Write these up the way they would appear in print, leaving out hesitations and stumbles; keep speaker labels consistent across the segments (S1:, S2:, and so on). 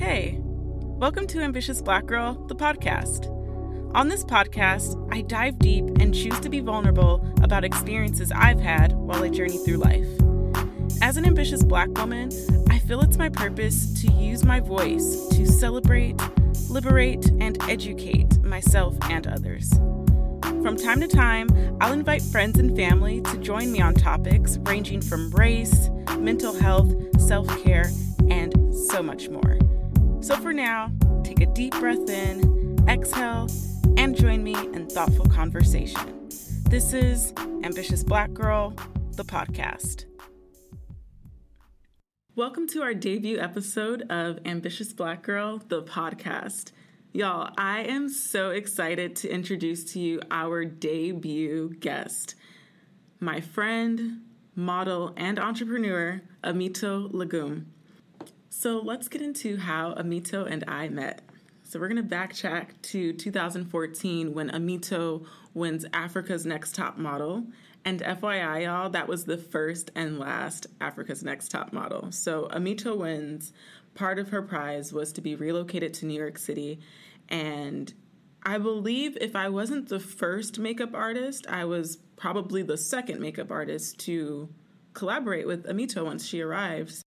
S1: Hey, welcome to Ambitious Black Girl, the podcast. On this podcast, I dive deep and choose to be vulnerable about experiences I've had while I journey through life. As an ambitious Black woman, I feel it's my purpose to use my voice to celebrate, liberate, and educate myself and others. From time to time, I'll invite friends and family to join me on topics ranging from race, mental health, self-care, and so much more. So for now, take a deep breath in, exhale, and join me in thoughtful conversation. This is Ambitious Black Girl, the podcast. Welcome to our debut episode of Ambitious Black Girl, the podcast. Y'all, I am so excited to introduce to you our debut guest, my friend, model, and entrepreneur, Aamito Lagum. So let's get into how Aamito and I met. So we're going to backtrack to 2014 when Aamito wins Africa's Next Top Model. And FYI, y'all, that was the first and last Africa's Next Top Model. So Aamito wins. Part of her prize was to be relocated to New York City. And I believe if I wasn't the first makeup artist, I was probably the second makeup artist to collaborate with Aamito once she arrived.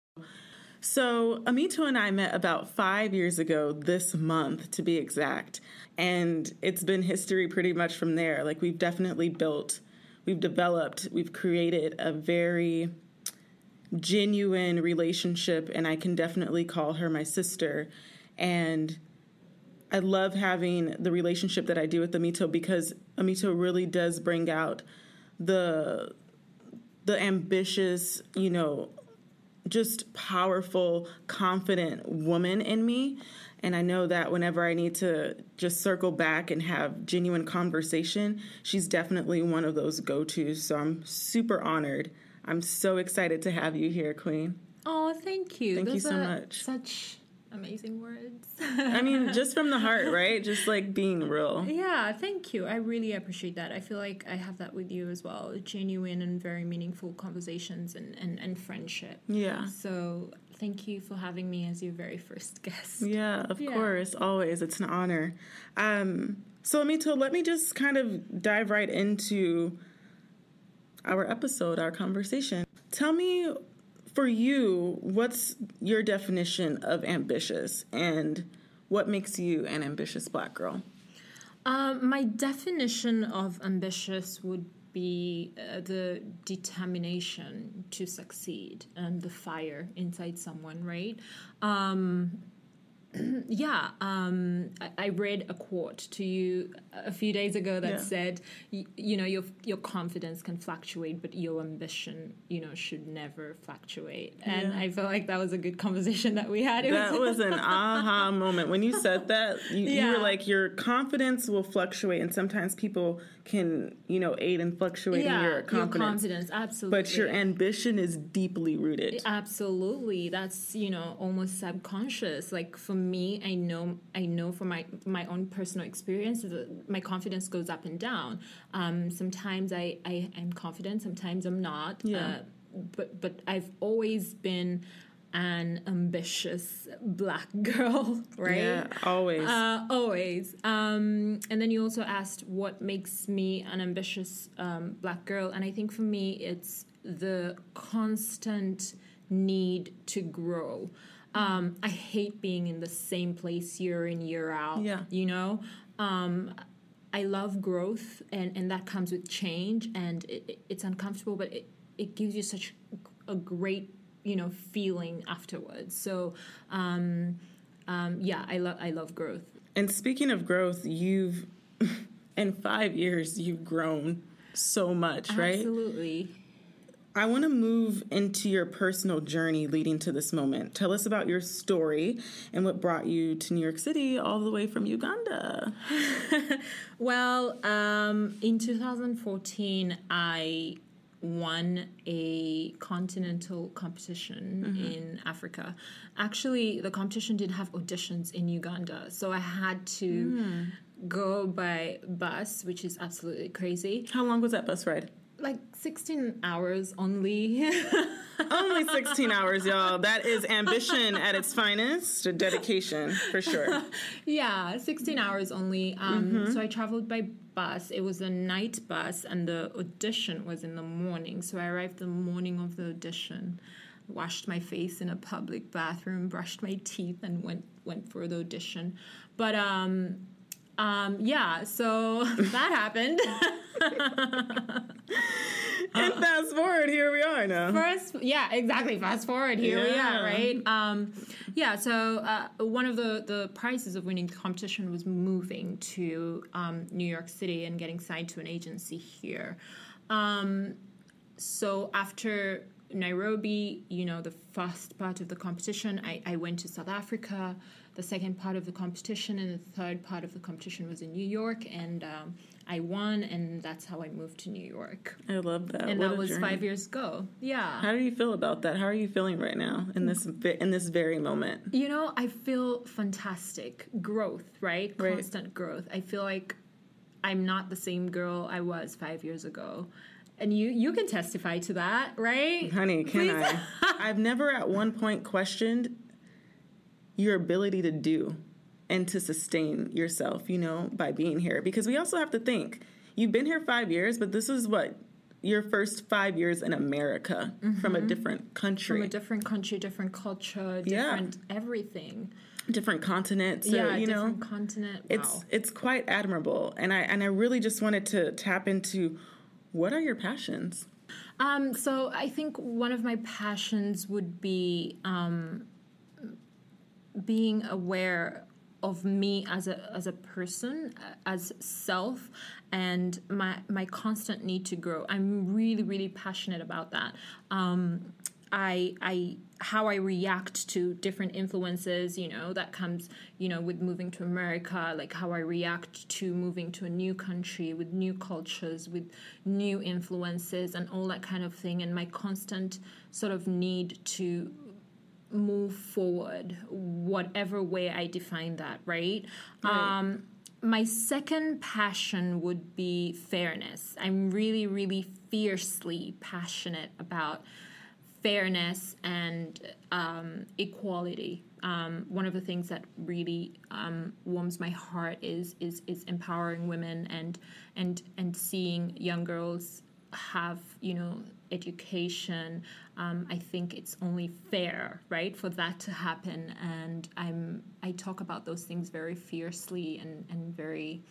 S1: So Aamito and I met about 5 years ago this month, to be exact. And it's been history pretty much from there. Like, we've developed, we've created a very genuine relationship, and I can definitely call her my sister. And I love having the relationship that I do with Aamito because Aamito really does bring out the ambitious, just powerful, confident woman in me. And I know that whenever I need to just circle back and have genuine conversation, she's definitely one of those go-tos. So I'm super honored. I'm so excited to have you here, Queen.
S2: Oh, thank you.
S1: Thank you so much.
S2: Such amazing words.
S1: I mean, just from the heart, right? Just like being real.
S2: Yeah, thank you. I really appreciate that. I feel like I have that with you as well. Genuine and very meaningful conversations and friendship.
S1: Yeah.
S2: So thank you for having me as your very first guest.
S1: Yeah, of course. Always. It's an honor. So Aamito, let me just kind of dive right into our episode, our conversation. Tell me, for you, what's your definition of ambitious and what makes you an ambitious Black girl?
S2: My definition of ambitious would be the determination to succeed and the fire inside someone, right? I read a quote to you a few days ago that said, your confidence can fluctuate, but your ambition, should never fluctuate. And I feel like that was a good conversation that we had.
S1: That was an aha moment. When you said that, you were like, your confidence will fluctuate, and sometimes people can, aid in fluctuating your confidence.
S2: Your confidence, absolutely.
S1: But your ambition is deeply rooted.
S2: Absolutely. That's, almost subconscious. Like, for me, I know from my own personal experience that my confidence goes up and down. Sometimes I am confident, sometimes I'm not.
S1: Yeah.
S2: But I've always been an ambitious Black girl, right?
S1: Yeah, always.
S2: Always. And then you also asked what makes me an ambitious Black girl. And I think for me, it's the constant need to grow. I hate being in the same place year in, year out, I love growth, and that comes with change, and it's uncomfortable, but it gives you such a great, feeling afterwards. So, I love growth.
S1: And speaking of growth, in 5 years, you've grown so much, right?
S2: Absolutely.
S1: I want to move into your personal journey leading to this moment. Tell us about your story and what brought you to New York City all the way from Uganda.
S2: Well, in 2014, I won a continental competition in Africa. Actually, the competition didn't have auditions in Uganda, so I had to go by bus, which is absolutely crazy.
S1: How long was that bus ride?
S2: like 16 hours only.
S1: Only 16 hours, y'all. That is ambition at its finest. A dedication, for sure.
S2: Yeah, 16 hours only. So I traveled by bus. It was a night bus, and the audition was in the morning. So I arrived the morning of the audition, washed my face in a public bathroom, brushed my teeth, and went for the audition. But yeah, so that happened.
S1: And fast forward, here we are now.
S2: Fast forward, here we are, right? So one of the prizes of winning the competition was moving to New York City and getting signed to an agency here. So after Nairobi, the first part of the competition, I went to South Africa. The second part of the competition and the third part of the competition was in New York, and I won, and that's how I moved to New York.
S1: I love that.
S2: And that was journey. 5 years ago. Yeah.
S1: How do you feel about that? How are you feeling right now in this very moment?
S2: I feel fantastic. Growth, right? Constant growth. I feel like I'm not the same girl I was 5 years ago. And you can testify to that, right?
S1: Honey, can I? I've never at one point questioned your ability to do and to sustain yourself, by being here. Because we also have to think, you've been here 5 years, but this is your first 5 years in America from a different country.
S2: From a different country, different culture, different everything.
S1: Different continent. So,
S2: different continent. Wow.
S1: It's quite admirable. And I really just wanted to tap into, what are your passions?
S2: So I think one of my passions would be being aware of me as a person, as self, and my constant need to grow. I'm really, really passionate about that. How I react to different influences, that comes, with moving to America, like how I react to moving to a new country with new cultures, with new influences and all that kind of thing, and my constant sort of need to move forward, whatever way I define that, right? My second passion would be fairness. I'm really, really fiercely passionate about fairness and equality. One of the things that really warms my heart is empowering women and seeing young girls have education. I think it's only fair, right, for that to happen, and I talk about those things very fiercely and very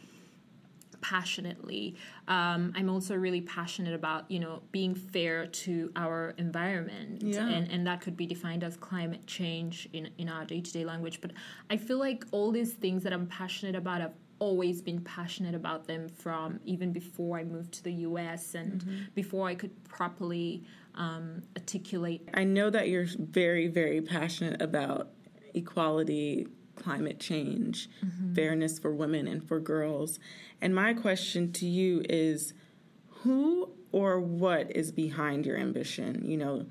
S2: passionately. I'm also really passionate about being fair to our environment, and that could be defined as climate change in our day-to-day language. But I feel like all these things that I'm passionate about, I've always been passionate about them from even before I moved to the US and before I could properly articulate.
S1: I know that you're very, very passionate about equality, climate change, fairness for women and for girls. And my question to you is, who or what is behind your ambition?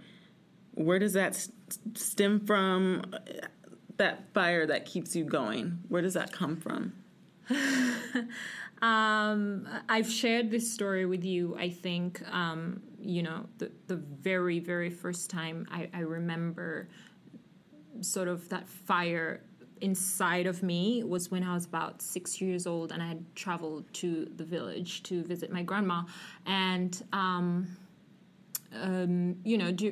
S1: Where does that stem from? That fire that keeps you going, where does that come from?
S2: I've shared this story with you, I think, the very, very first time I remember sort of that fire inside of me was when I was about 6 years old, and I had traveled to the village to visit my grandma. And,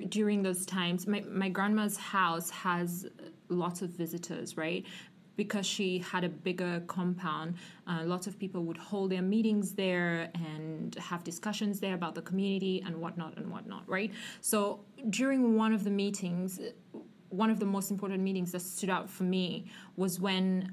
S2: during those times, my grandma's house has lots of visitors, right? Because she had a bigger compound, lots of people would hold their meetings there and have discussions there about the community and whatnot, right? So during one of the meetings, one of the most important meetings that stood out for me was when,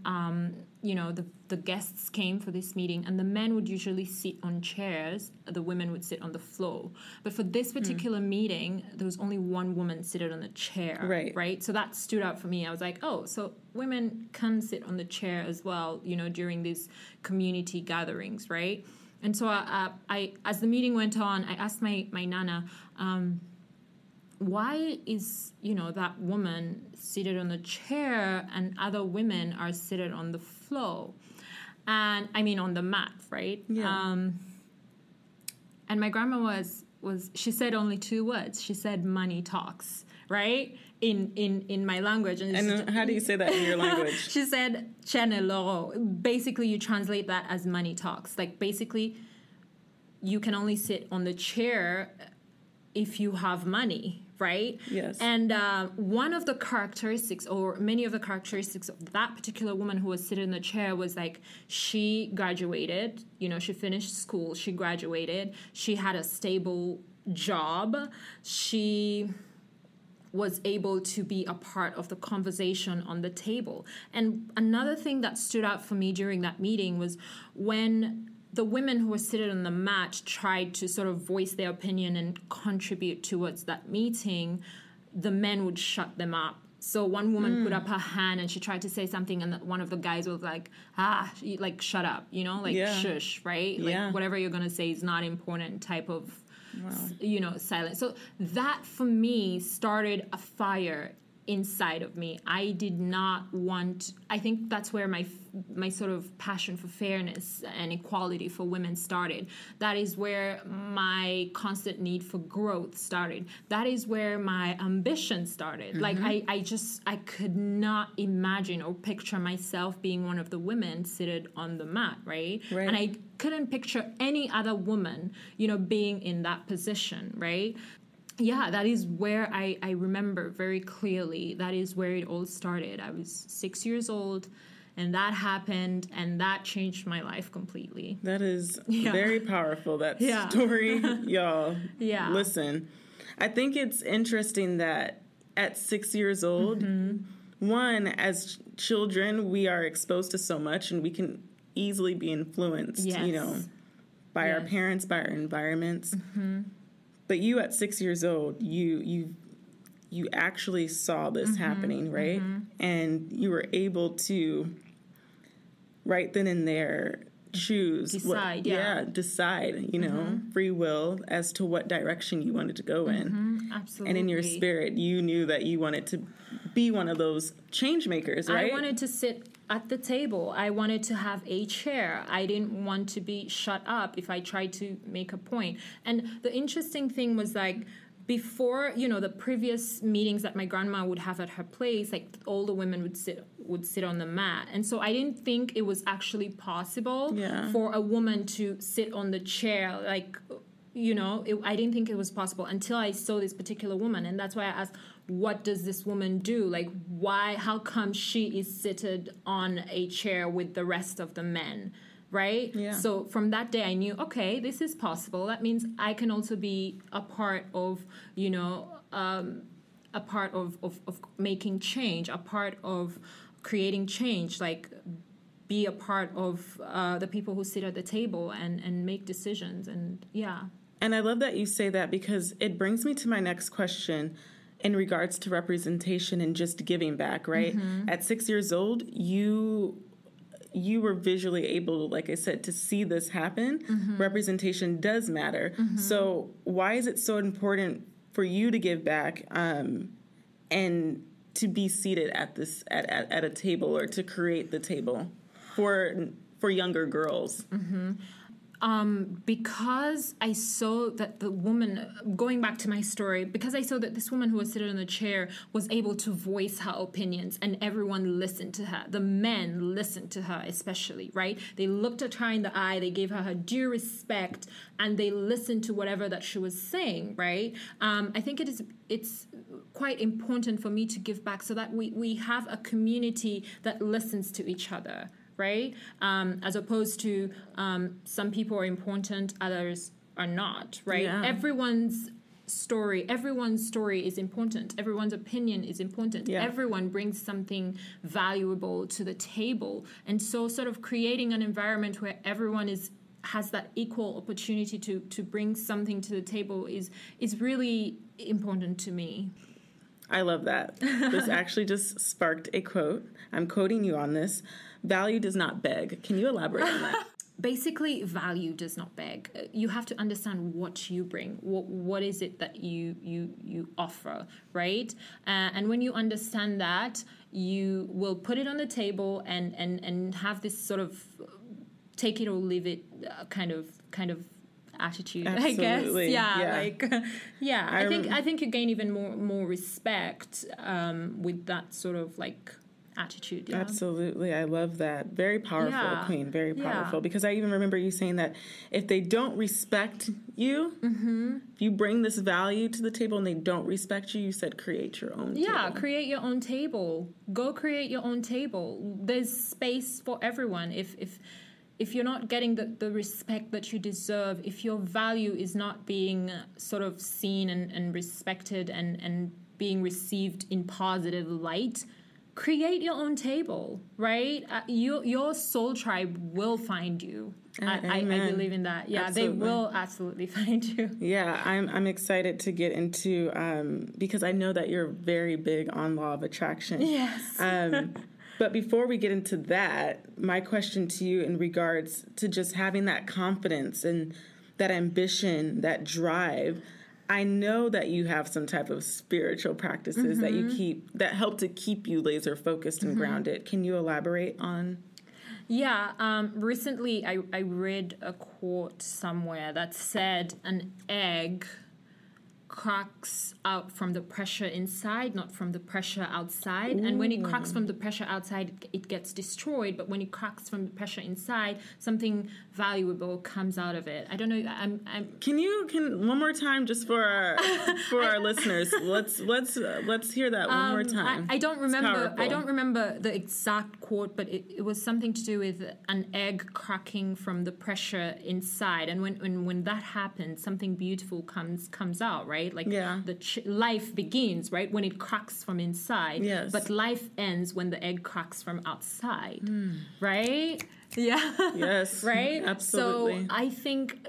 S2: the guests came for this meeting, and the men would usually sit on chairs, the women would sit on the floor. But for this particular meeting, there was only one woman seated on the chair, right? So that stood out for me. I was like, oh, so women can sit on the chair as well, during these community gatherings, right? And so I as the meeting went on, I asked my Nana, why is, that woman seated on the chair and other women are seated on the floor? And I mean, on the mat, right?
S1: Yeah.
S2: And my grandma was she said only 2 words. She said money talks, right? In my language.
S1: And how do you say that in your language?
S2: She said "Chene loro." Basically, you translate that as money talks. Like, basically, you can only sit on the chair if you have money, right?
S1: Yes.
S2: And one of the characteristics, or many of the characteristics of that particular woman who was sitting in the chair was like, she graduated, she finished school, she graduated, she had a stable job, she was able to be a part of the conversation on the table. And another thing that stood out for me during that meeting was when the women who were sitting on the mat tried to sort of voice their opinion and contribute towards that meeting, the men would shut them up. So one woman put up her hand and she tried to say something, and one of the guys was like, shut up, shush, right? Like, whatever you're going to say is not important type of, silence. So that, for me, started a fire inside of me. I did not want, I think that's where my sort of passion for fairness and equality for women started. That is where my constant need for growth started. That is where my ambition started. Like, I could not imagine or picture myself being one of the women seated on the mat, right? And I couldn't picture any other woman, being in that position, right? Yeah, that is where I remember very clearly. That is where it all started. I was 6 years old, and that happened, and that changed my life completely.
S1: That is very powerful, that story, y'all.
S2: Yeah.
S1: Listen, I think it's interesting that at 6 years old, one, as children, we are exposed to so much, and we can easily be influenced, by our parents, by our environments. But you at 6 years old, you actually saw this happening, right? And you were able to, right then and there, choose.
S2: Decide,
S1: decide, free will as to what direction you wanted to go in.
S2: Absolutely.
S1: And in your spirit, you knew that you wanted to be one of those change makers, right?
S2: I wanted to sit at the table. I wanted to have a chair. I didn't want to be shut up if I tried to make a point. And the interesting thing was, like, before, the previous meetings that my grandma would have at her place, like, all the women would sit on the mat. And so I didn't think it was actually possible for a woman to sit on the chair, like, I didn't think it was possible until I saw this particular woman. And that's why I asked, what does this woman do? Like, how come she is seated on a chair with the rest of the men, right? Yeah. So from that day, I knew, okay, this is possible. That means I can also be a part of, a part of making change, a part of creating change, like, be a part of the people who sit at the table and make decisions. And
S1: And I love that you say that, because it brings me to my next question in regards to representation and just giving back, right? At 6 years old, you were visually able, like I said, to see this happen. Representation does matter. So why is it so important for you to give back and to be seated at at a table, or to create the table for younger girls?
S2: Because I saw that the woman, going back to my story, because I saw that this woman who was sitting in the chair was able to voice her opinions, and everyone listened to her. The men listened to her especially, right? They looked at her in the eye, they gave her due respect, and they listened to whatever that she was saying, right? I think it's quite important for me to give back so that we have a community that listens to each other, right? As opposed to some people are important, others are not, right? Yeah. Everyone's story is important. Everyone's opinion is important. Yeah. Everyone brings something valuable to the table. And so sort of creating an environment where everyone has that equal opportunity to bring something to the table is really important to me.
S1: I love that. This actually just sparked a quote. I'm quoting you on this. Value does not beg. Can you elaborate on that?
S2: Basically, value does not beg. You have to understand what you bring. What is it that you offer, right? And when you understand that, you will put it on the table and have this sort of take it or leave it kind of attitude,
S1: Absolutely.
S2: I guess. I think you gain even more respect with that sort of like attitude. Yeah.
S1: Absolutely. I love that. Very powerful, Queen. Very powerful.
S2: Yeah.
S1: Because I even remember you saying that if they don't respect you, if you bring this value to the table and they don't respect you, you said create your own table.
S2: Yeah, create your own table. Go create your own table. There's space for everyone. If you're not getting the respect that you deserve, if your value is not being sort of seen and respected and being received in positive light, create your own table, right? Your soul tribe will find you. I believe in that. Yeah, absolutely. They will absolutely find you.
S1: Yeah, I'm excited to get into, because I know that you're very big on law of attraction.
S2: Yes.
S1: But before we get into that, my question to you in regards to just having that confidence and that ambition, that drive, I know that you have some type of spiritual practices that you keep that help to keep you laser focused and grounded. Can you elaborate on?
S2: Yeah. Recently, I read a quote somewhere that said an egg cracks out from the pressure inside, not from the pressure outside. Ooh. And when it cracks from the pressure outside, it gets destroyed. But when it cracks from the pressure inside, something valuable comes out of it. I don't know.
S1: Can one more time just for our listeners? Let's hear that one more time.
S2: I don't remember. I don't remember the exact quote, but it was something to do with an egg cracking from the pressure inside. And when that happens, something beautiful comes out, right? Like life begins, right, when it cracks from inside.
S1: Yes.
S2: But life ends when the egg cracks from outside, right? Yeah.
S1: Yes.
S2: Right?
S1: Absolutely.
S2: So I think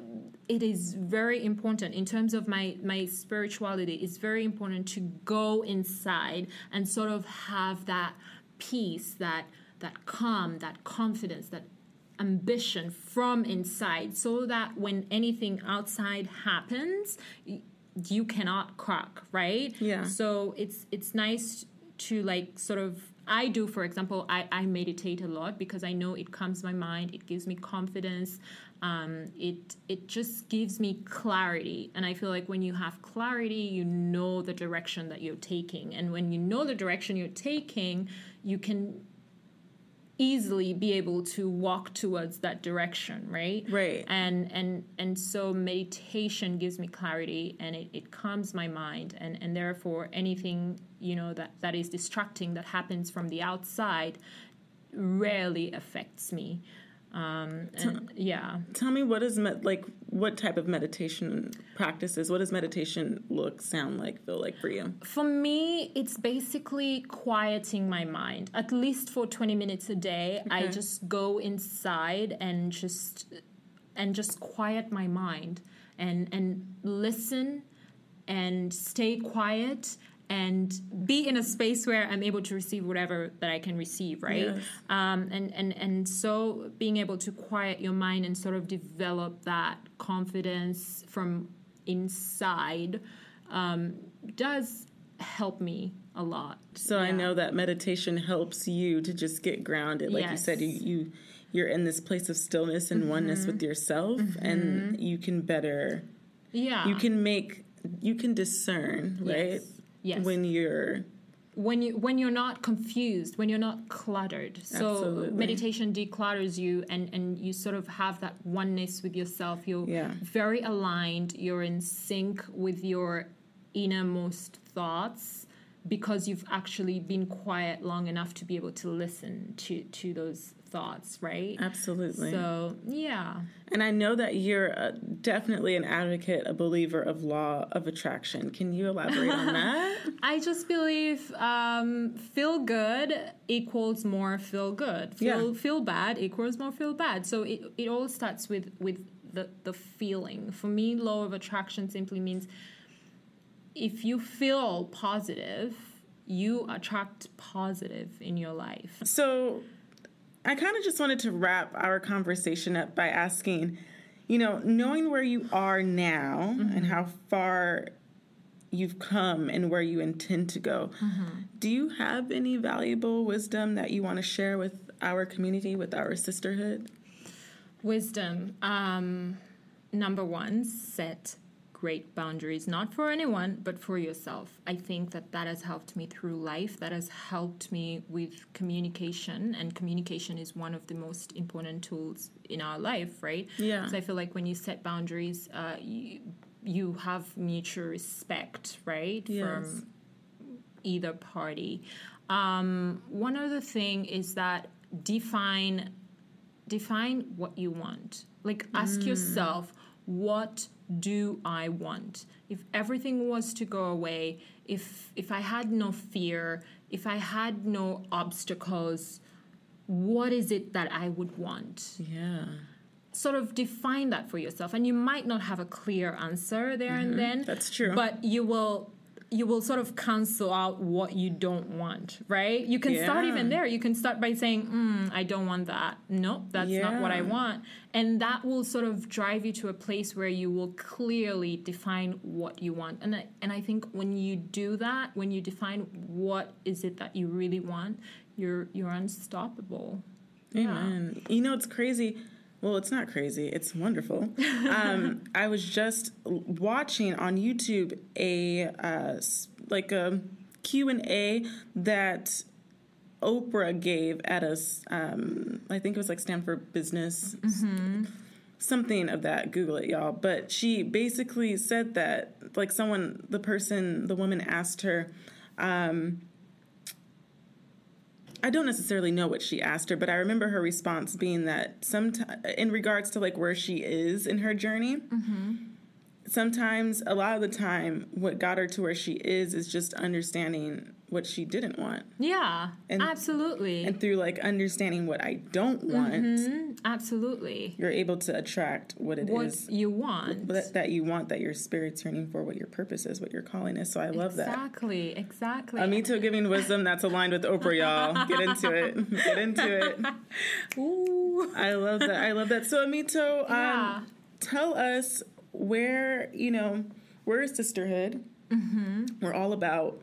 S2: it is very important in terms of my spirituality. It's very important to go inside and sort of have that peace, that calm, that confidence, that ambition from inside, so that when anything outside happens, you cannot crack, right?
S1: Yeah.
S2: So it's nice to like sort of, I do, for example, I meditate a lot because I know it calms my mind. It gives me confidence. It just gives me clarity. And I feel like when you have clarity, you know the direction that you're taking. And when you know the direction you're taking, you can easily be able to walk towards that direction, right?
S1: Right.
S2: And so meditation gives me clarity, and it calms my mind, and therefore anything, that is distracting that happens from the outside rarely affects me.
S1: Tell me, what type of meditation practices? What does meditation sound like, feel like for you?
S2: For me, it's basically quieting my mind. At least for 20 minutes a day, okay. I just go inside and just quiet my mind and listen and stay quiet and be in a space where I'm able to receive whatever that I can receive, right?
S1: Yes.
S2: And so being able to quiet your mind and sort of develop that confidence from inside does help me a lot.
S1: So I know that meditation helps you to just get grounded. Like you said, you're in this place of stillness and oneness with yourself, and you can better... Yeah. You can discern, right?
S2: Yes.
S1: When you're
S2: not confused, when you're not cluttered. So absolutely. Meditation declutters you, and you sort of have that oneness with yourself. You're very aligned. You're in sync with your innermost thoughts because you've actually been quiet long enough to be able to listen to those thoughts, right?
S1: Absolutely.
S2: So, yeah.
S1: And I know that you're definitely an advocate, a believer of law of attraction. Can you elaborate on that?
S2: I just believe feel good equals more feel good. Feel bad equals more feel bad. So it all starts with the feeling. For me, law of attraction simply means if you feel positive, you attract positive in your life.
S1: So I kind of just wanted to wrap our conversation up by asking, knowing where you are now and how far you've come and where you intend to go, do you have any valuable wisdom that you want to share with our community, with our sisterhood?
S2: Wisdom. number one, set great boundaries, not for anyone, but for yourself. I think that has helped me through life. That has helped me with communication, and communication is one of the most important tools in our life, right?
S1: Yeah.
S2: So I feel like when you set boundaries, you have mutual respect, right?
S1: Yes.
S2: From either party. One other thing is that define what you want. Like, ask yourself, what do I want? If everything was to go away, if I had no fear, if I had no obstacles, what is it that I would want?
S1: Yeah.
S2: Sort of define that for yourself. And you might not have a clear answer there and then.
S1: That's true.
S2: But you will sort of cancel out what you don't want, right? You can start even there. You can start by saying, I don't want that. Nope, that's not what I want. And that will sort of drive you to a place where you will clearly define what you want. And I think when you do that, when you define what is it that you really want, you're unstoppable.
S1: Amen. Yeah. You know, it's crazy. Well, it's not crazy. It's wonderful. I was just watching on YouTube a Q&A that Oprah gave at a, I think it was like Stanford Business, something of that. Google it, y'all. But she basically said that, like, the woman asked her, I don't necessarily know what she asked her, but I remember her response being that in regards to like where she is in her journey, sometimes, a lot of the time, what got her to where she is just understanding what she didn't want.
S2: Yeah, absolutely.
S1: And through like understanding what I don't want,
S2: absolutely,
S1: you're able to attract what
S2: you want,
S1: that you want, that your spirit's yearning for, what your purpose is, what your calling is. So I love that.
S2: Exactly.
S1: Aamito giving wisdom that's aligned with Oprah, y'all. Get into it.
S2: Ooh,
S1: I love that. So Aamito, tell us where is sisterhood. We're all about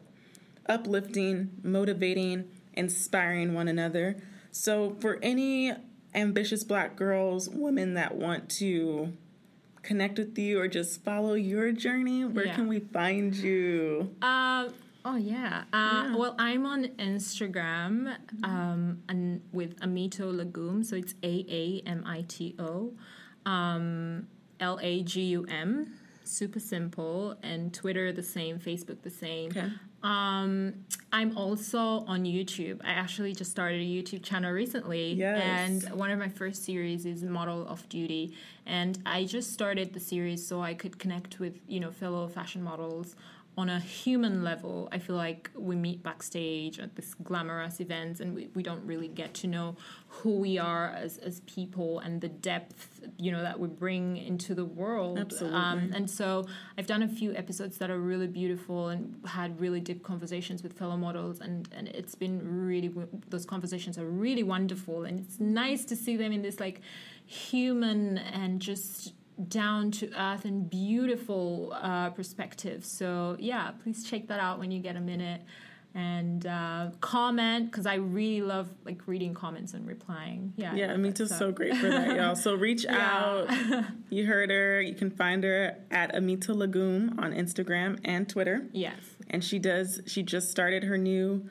S1: uplifting, motivating, inspiring one another. So for any ambitious Black girls, women that want to connect with you or just follow your journey, where can we find you?
S2: Well, I'm on Instagram and with Aamito Lagum, so it's AAMITO LAGUM, super simple, and Twitter the same, Facebook the same.
S1: Okay.
S2: I'm also on YouTube. I actually just started a YouTube channel recently.
S1: Yes.
S2: And one of my first series is Model Off Duty. And I just started the series so I could connect with, fellow fashion models on a human level. I feel like we meet backstage at this glamorous events and we don't really get to know who we are as people and the depth, that we bring into the world.
S1: Absolutely.
S2: And so I've done a few episodes that are really beautiful and had really deep conversations with fellow models, and it's been those conversations are really wonderful, and it's nice to see them in this like human and just down to earth and beautiful perspective. So please check that out when you get a minute, and comment, because I really love like reading comments and replying. Aamito's
S1: so great for that, y'all. So reach out. You heard her. You can find her at Aamito Lagum on Instagram and Twitter.
S2: Yes. And
S1: she just started her new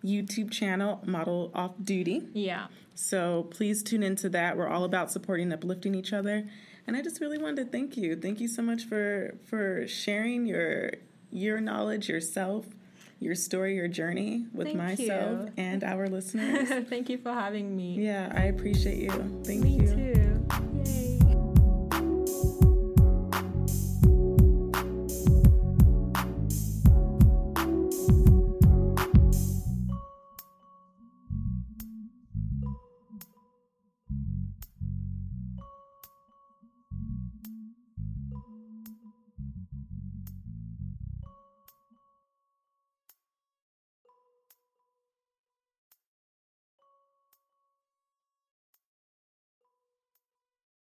S1: YouTube channel, Model Off Duty.
S2: Yeah.
S1: So please tune into that. We're all about supporting and uplifting each other. And I just really wanted to thank you. Thank you so much for sharing your knowledge, yourself, your story, your journey with myself and our listeners.
S2: Thank you for having me.
S1: Yeah, I appreciate you. Thank you.
S2: Me too.